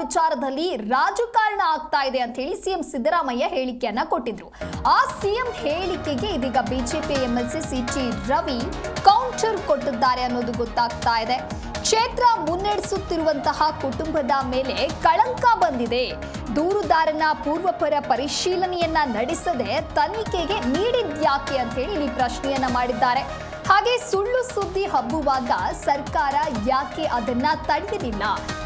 ವಿಚಾರದಲ್ಲಿ ರಾಜಕಾರಣ ಆಗ್ತಾ ಇದೆ ಅಂತ ಹೇಳಿ ಸಿಎಂ ಸಿದ್ದರಾಮಯ್ಯ ಹೇಳಿಕೆಯನ್ನ ಕೊಟ್ಟಿದ್ರು. ಆ ಸಿಎಂ ಹೇಳಿಕೆಗೆ ಇದೀಗ BJP MLC city Ravi counter ಕೊಟ್ಟಿದ್ದಾರೆ ಅನ್ನೋದು ಗೊತ್ತಾಗ್ತಾ ಇದೆ. ಕ್ಷೇತ್ರ ಮುನ್ನಡೆಸುತ್ತಿರುವಂತಹ ಕುಟುಂಬದ ಮೇಲೆ ಕಳಂಕ ಬಂದಿದೆ. ದೂರುದಾರನ ಪೂರ್ವಪರ ಪರಿಶೀಲನೆಯನ್ನ ನಡೆಸದೆ ತನಿಖೆಗೆ ನೀಡಿದ್ಯಾಕೆ ಅಂತ ಹೇಳಿ ಇಲ್ಲಿ ಪ್ರಶ್ನೆಯನ್ನ ಮಾಡಿದ್ದಾರೆ. ಹಾಗೆ ಸುಳ್ಳು ಸುದ್ದಿ ಹಬ್ಬುವಾಗ ಸರ್ಕಾರ ಯಾಕೆ ಅದನ್ನ ತಡೆದಿಲ್ಲ,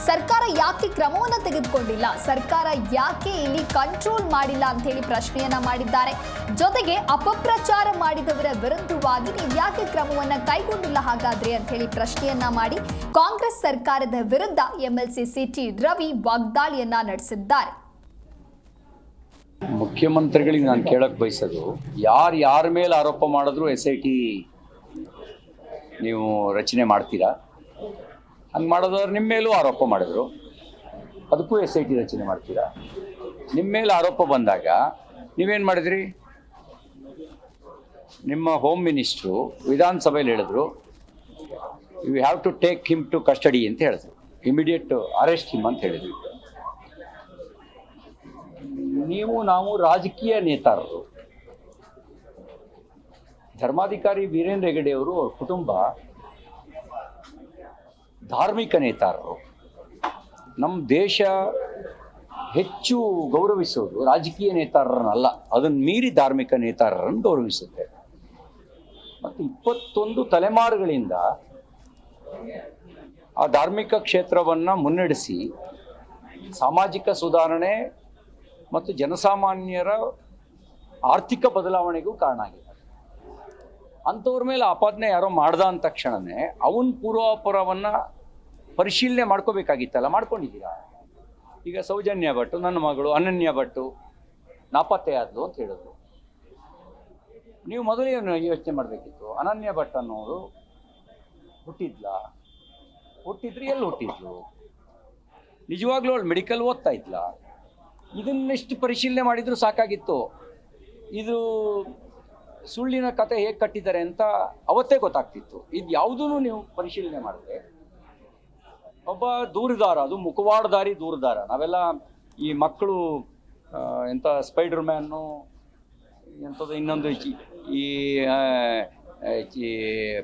ಸರ್ಕಾರ ಯಾಕೆ ಕ್ರಮವನ್ನು ತೆಗೆದುಕೊಂಡಿಲ್ಲ, ಸರ್ಕಾರ ಯಾಕೆ ಇಲ್ಲಿ ಕಂಟ್ರೋಲ್ ಮಾಡಿಲ್ಲ ಅಂತ ಹೇಳಿ ಪ್ರಶ್ನೆಯನ್ನ ಮಾಡಿದ್ದಾರೆ. ಜೊತೆಗೆ ಅಪಪ್ರಚಾರ ಮಾಡಿದವರ ವಿರುದ್ಧವಾಗಿ ನೀವು ಯಾಕೆ ಕ್ರಮವನ್ನ ಕೈಗೊಂಡಿಲ್ಲ ಹಾಗಾದ್ರೆ ಅಂತ ಹೇಳಿ ಪ್ರಶ್ನೆಯನ್ನ ಮಾಡಿ ಕಾಂಗ್ರೆಸ್ ಸರ್ಕಾರದ ವಿರುದ್ಧ ಎಂಎಲ್ಸಿ ಸಿಟಿ ರವಿ ವಾಗ್ದಾಳಿಯನ್ನ ನಡೆಸಿದ್ದಾರೆ. ಮುಖ್ಯಮಂತ್ರಿಗಳಿಗೆ ನಾನು ಕೇಳಕ್ ಬಯಸೋದು, ಯಾರ ಮೇಲೆ ಆರೋಪ ಮಾಡಿದ್ರು SIT ನೀವು ರಚನೆ ಮಾಡ್ತೀರಾ? ಹಂಗೆ ಮಾಡೋದಾದ್ರೆ ನಿಮ್ಮ ಮೇಲೂ ಆರೋಪ ಮಾಡಿದ್ರು, ಅದಕ್ಕೂ SIT ರಚನೆ ಮಾಡ್ತೀರಾ? ನಿಮ್ಮ ಮೇಲೆ ಆರೋಪ ಬಂದಾಗ ನೀವೇನು ಮಾಡಿದ್ರಿ? ನಿಮ್ಮ ಹೋಮ್ ಮಿನಿಸ್ಟ್ರು ವಿಧಾನಸಭೆಯಲ್ಲಿ ಹೇಳಿದ್ರು, you have to take him to custody ಅಂತ ಹೇಳಿದ್ರು, ಇಮಿಡಿಯೇಟ್ ಅರೆಸ್ಟ್ ಹಿಮ್ ಅಂತ ಹೇಳಿದ್ರು. ನಾವು ರಾಜಕೀಯ ನೇತಾರರು. ಧರ್ಮಾಧಿಕಾರಿ ವೀರೇಂದ್ರ ಹೆಗಡೆ ಅವರು, ಅವ್ರ ಕುಟುಂಬ ಧಾರ್ಮಿಕ ನೇತಾರರು. ನಮ್ಮ ದೇಶ ಹೆಚ್ಚು ಗೌರವಿಸೋದು ರಾಜಕೀಯ ನೇತಾರರನ್ನಲ್ಲ, ಅದನ್ನು ಮೀರಿ ಧಾರ್ಮಿಕ ನೇತಾರರನ್ನು ಗೌರವಿಸುತ್ತೆ. ಮತ್ತು 21 ತಲೆಮಾರುಗಳಿಂದ ಆ ಧಾರ್ಮಿಕ ಕ್ಷೇತ್ರವನ್ನು ಮುನ್ನಡೆಸಿ ಸಾಮಾಜಿಕ ಸುಧಾರಣೆ ಮತ್ತು ಜನಸಾಮಾನ್ಯರ ಆರ್ಥಿಕ ಬದಲಾವಣೆಗೂ ಕಾರಣ ಆಗಿದೆ. ಅಂಥವ್ರ ಮೇಲೆ ಆಪಾದನೆ ಯಾರೋ ಮಾಡ್ದ ಅಂದ ತಕ್ಷಣವೇ ಅವನ ಪೂರ್ವಾಪರವನ್ನು ಪರಿಶೀಲನೆ ಮಾಡ್ಕೋಬೇಕಾಗಿತ್ತಲ್ಲ, ಮಾಡ್ಕೊಂಡಿದ್ದೀರಾ? ಈಗ ಸೌಜನ್ಯ ಭಟ್ಟು, ನನ್ನ ಮಗಳು ಅನನ್ಯ ಭಟ್ಟು ನಾಪತ್ತೆ ಆದ್ಲು ಅಂತ ಹೇಳಿದ್ರು. ನೀವು ಮೊದಲೇ ಯೋಚನೆ ಮಾಡಬೇಕಿತ್ತು, ಅನನ್ಯ ಭಟ್ ಅನ್ನೋರು ಹುಟ್ಟಿದ್ರಿ, ಎಲ್ಲಿ ಹುಟ್ಟಿದ್ಲು? ನಿಜವಾಗ್ಲೂ ಅವಳು ಮೆಡಿಕಲ್ ಓದ್ತಾ ಇದ್ಲ? ಇದನ್ನೆಷ್ಟು ಪರಿಶೀಲನೆ ಮಾಡಿದ್ರು ಸಾಕಾಗಿತ್ತು. ಇದು ಸುಳ್ಳಿನ ಕತೆ ಹೇಗೆ ಕಟ್ಟಿದ್ದಾರೆ ಅಂತ ಅವತ್ತೇ ಗೊತ್ತಾಗ್ತಿತ್ತು. ಇದು ಯಾವುದೂ ನೀವು ಪರಿಶೀಲನೆ ಮಾಡಿದ್ರೆ ಒಬ್ಬ ದೂರುದಾರ, ಅದು ಮುಖವಾಡಧಾರಿ ದೂರುದಾರ. ನಾವೆಲ್ಲ ಈ ಮಕ್ಕಳು ಎಂಥ ಸ್ಪೈಡರ್ ಮ್ಯಾನು, ಎಂಥದ್ದು ಇನ್ನೊಂದು ಈ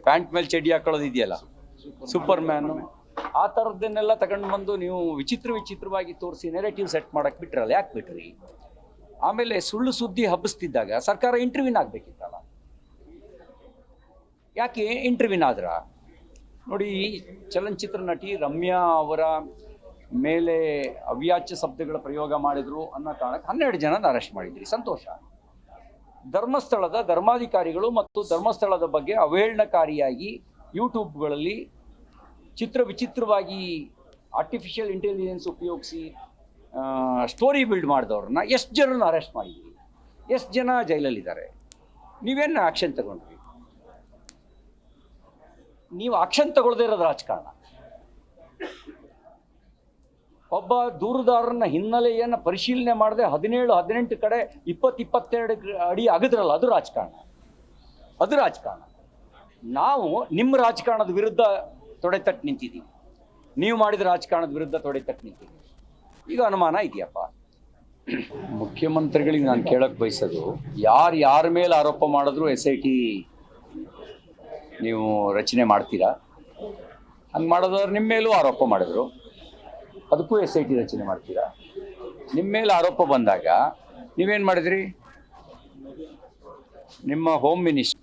ಪ್ಯಾಂಟ್ ಮೇಲೆ ಚಡ್ಡಿ ಹಾಕೊಳ್ಳೋದು ಇದೆಯಲ್ಲ, ಸೂಪರ್ ಮ್ಯಾನು, ಆ ಥರದ್ದನ್ನೆಲ್ಲ ತಗೊಂಡು ಬಂದು ನೀವು ವಿಚಿತ್ರವಾಗಿ ತೋರಿಸಿ ನೆರೆಟಿವ್ ಸೆಟ್ ಮಾಡಕ್ಕೆ ಬಿಟ್ರಲ್ಲ. ಯಾಕೆ ಬಿಟ್ರಿ? ಆಮೇಲೆ ಸುಳ್ಳು ಸುದ್ದಿ ಹಬ್ಬಿಸ್ತಿದ್ದಾಗ ಸರ್ಕಾರ ಇಂಟರ್ವ್ಯೂನ್ ಆಗಬೇಕಿತ್ತಲ್ಲ, ಯಾಕೆ ಇಂಟರ್ವ್ಯೂನ್ ಆದ್ರ? ನೋಡಿ, ಚಲನಚಿತ್ರ ನಟಿ ರಮ್ಯಾ ಅವರ ಮೇಲೆ ಅವ್ಯಾಚ್ಯ ಶಬ್ದಗಳ ಪ್ರಯೋಗ ಮಾಡಿದ್ರು ಅನ್ನೋ ಕಾರಣಕ್ಕೆ 12 ಜನನ ಅರೆಸ್ಟ್ ಮಾಡಿದ್ರಿ, ಸಂತೋಷ. ಧರ್ಮಸ್ಥಳದ ಧರ್ಮಾಧಿಕಾರಿಗಳು ಮತ್ತು ಧರ್ಮಸ್ಥಳದ ಬಗ್ಗೆ ಅವಹೇಳನಕಾರಿಯಾಗಿ ಯೂಟ್ಯೂಬ್ಗಳಲ್ಲಿ ವಿಚಿತ್ರವಾಗಿ ಆರ್ಟಿಫಿಷಿಯಲ್ ಇಂಟೆಲಿಜೆನ್ಸ್ ಉಪಯೋಗಿಸಿ ಸ್ಟೋರಿ ಬಿಲ್ಡ್ ಮಾಡಿದವ್ರನ್ನ ಎಷ್ಟು ಜನರನ್ನ ಅರೆಸ್ಟ್ ಮಾಡಿದ್ದೀರಿ? ಎಷ್ಟು ಜನ ಜೈಲಲ್ಲಿದ್ದಾರೆ? ನೀವೇನು ಆಕ್ಷನ್ ತಗೊಂಡ್ರಿ? ನೀವು ಆಕ್ಷನ್ ತಗೊಳ್ಳದೇ ಇರೋದು ರಾಜಕಾರಣ. ಒಬ್ಬ ದೂರುದಾರನ ಹಿನ್ನೆಲೆಯನ್ನು ಪರಿಶೀಲನೆ ಮಾಡದೆ 17-18 ಕಡೆ 20-22 ಅಡಿ ಅಗದ್ರಲ್ಲ, ಅದು ರಾಜಕಾರಣ. ನಾವು ನಿಮ್ಮ ರಾಜಕಾರಣದ ವಿರುದ್ಧ ತೊಡೆತಟ್ಟು ನಿಂತಿದ್ದೀವಿ, ನೀವು ಮಾಡಿದ ರಾಜಕಾರಣದ ವಿರುದ್ಧ ತೊಡೆತಟ್ಟು ನಿಂತಿದ್ದೀವಿ. ಈಗ ಅನುಮಾನ ಇದೆಯಪ್ಪ. ಮುಖ್ಯಮಂತ್ರಿಗಳಿಗೆ ನಾನು ಕೇಳಕ್ಕೆ ಬಯಸೋದು, ಯಾರ ಮೇಲೆ ಆರೋಪ ಮಾಡಿದ್ರು SIT ನೀವು ರಚನೆ ಮಾಡ್ತೀರಾ? ಹಂಗೆ ಮಾಡೋದಾದ್ರೆ ನಿಮ್ಮ ಮೇಲೂ ಆರೋಪ ಮಾಡಿದ್ರು, ಅದಕ್ಕೂ SIT ರಚನೆ ಮಾಡ್ತೀರಾ? ನಿಮ್ಮ ಮೇಲೆ ಆರೋಪ ಬಂದಾಗ ನೀವೇನು ಮಾಡಿದ್ರಿ? ನಿಮ್ಮ ಹೋಮ್ ಮಿನಿಸ್ಟ್ರು